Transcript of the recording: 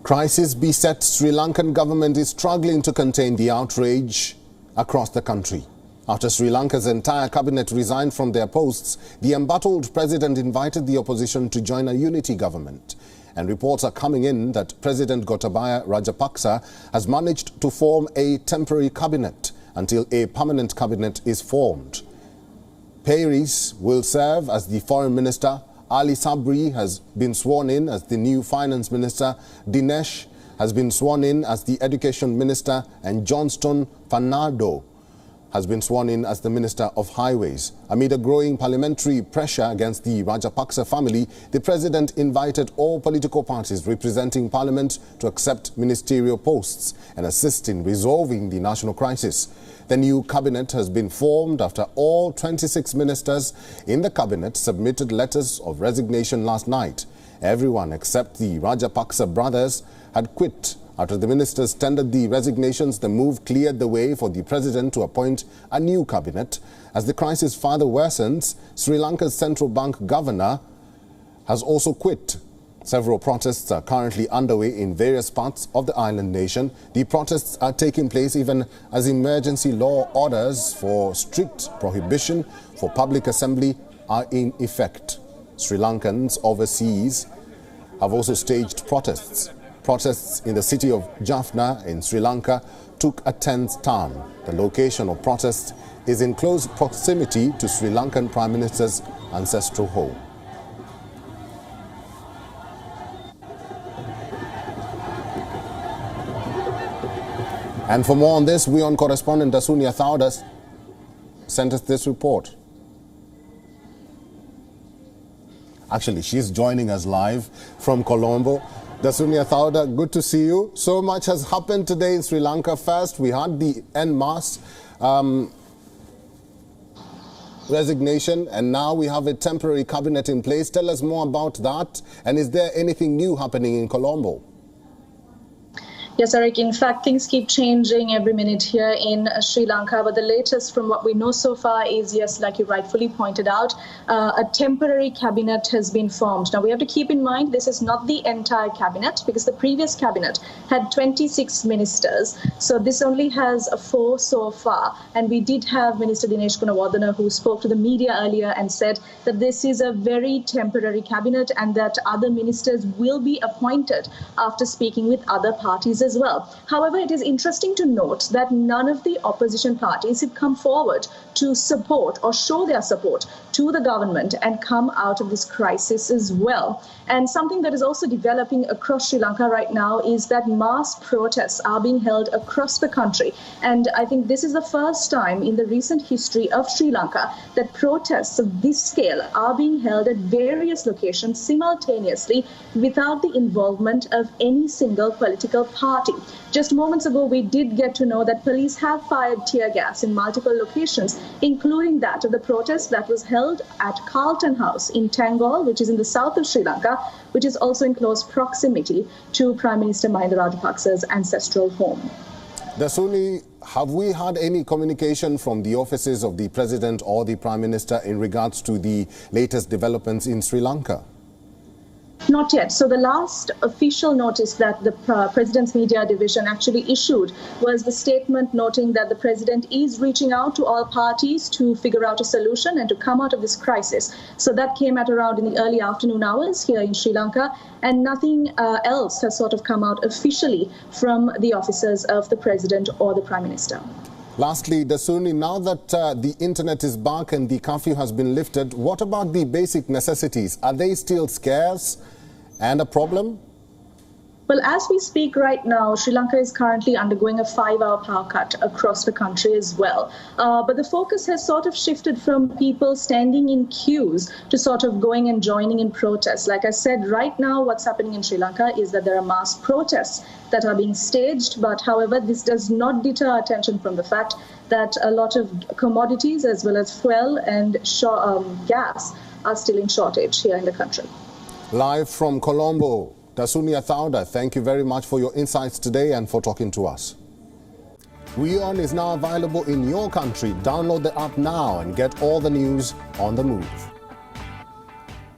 Crisis beset Sri Lankan government is struggling to contain the outrage across the country. After Sri Lanka's entire cabinet resigned from their posts, the embattled president invited the opposition to join a unity government. And reports are coming in that President Gotabaya Rajapaksa has managed to form a temporary cabinet until a permanent cabinet is formed. Peiris will serve as the foreign minister. Ali Sabri has been sworn in as the new finance minister. Dinesh has been sworn in as the education minister, and Johnston Fernando has been sworn in as the Minister of Highways. Amid a growing parliamentary pressure against the Rajapaksa family, the president invited all political parties representing parliament to accept ministerial posts and assist in resolving the national crisis. The new cabinet has been formed after all 26 ministers in the cabinet submitted letters of resignation last night. Everyone except the Rajapaksa brothers had quit. After the ministers tendered the resignations, the move cleared the way for the president to appoint a new cabinet. As the crisis further worsens, Sri Lanka's central bank governor has also quit. Several protests are currently underway in various parts of the island nation. The protests are taking place even as emergency law orders for strict prohibition for public assembly are in effect. Sri Lankans overseas have also staged protests. Protests in the city of Jaffna in Sri Lanka took a tense turn. The location of protests is in close proximity to Sri Lankan Prime Minister's ancestral home. And for more on this, WION correspondent Dasunia Thaudas sent us this report. Actually, she's joining us live from Colombo. Dasunia Thauda, good to see you. So much has happened today in Sri Lanka. First, we had the en masse resignation, and now we have a temporary cabinet in place. Tell us more about that. And is there anything new happening in Colombo? Yes, Eric. In fact, things keep changing every minute here in Sri Lanka. But the latest from what we know so far is, yes, like you rightfully pointed out, a temporary cabinet has been formed. Now, we have to keep in mind this is not the entire cabinet, because the previous cabinet had 26 ministers. So this only has 4 so far. And we did have Minister Dinesh Gunawardena, who spoke to the media earlier and said that this is a very temporary cabinet and that other ministers will be appointed after speaking with other parties as well. However, it is interesting to note that none of the opposition parties have come forward to support or show their support to the government and come out of this crisis as well. And something that is also developing across Sri Lanka right now is that mass protests are being held across the country. And I think this is the first time in the recent history of Sri Lanka that protests of this scale are being held at various locations simultaneously without the involvement of any single political party. Just moments ago, we did get to know that police have fired tear gas in multiple locations, including that of the protest that was held at Carlton House in Tangol, which is in the south of Sri Lanka, which is also in close proximity to Prime Minister Mahinda Rajapaksa's ancestral home. Dasuni, have we had any communication from the offices of the President or the Prime Minister in regards to the latest developments in Sri Lanka? Not yet. So the last official notice that the President's Media Division actually issued was the statement noting that the President is reaching out to all parties to figure out a solution and to come out of this crisis. So that came at around in the early afternoon hours here in Sri Lanka, and nothing else has sort of come out officially from the officers of the President or the Prime Minister. Lastly, Dasuni, now that the internet is back and the curfew has been lifted, what about the basic necessities? Are they still scarce and a problem? Well, as we speak right now, Sri Lanka is currently undergoing a 5-hour power cut across the country as well. But the focus has sort of shifted from people standing in queues to sort of going and joining in protests. Like I said, right now what's happening in Sri Lanka is that there are mass protests that are being staged. But however, this does not deter attention from the fact that a lot of commodities as well as fuel and gas are still in shortage here in the country. Live from Colombo, Dasunia Thauda, thank you very much for your insights today and for talking to us. WION is now available in your country. Download the app now and get all the news on the move.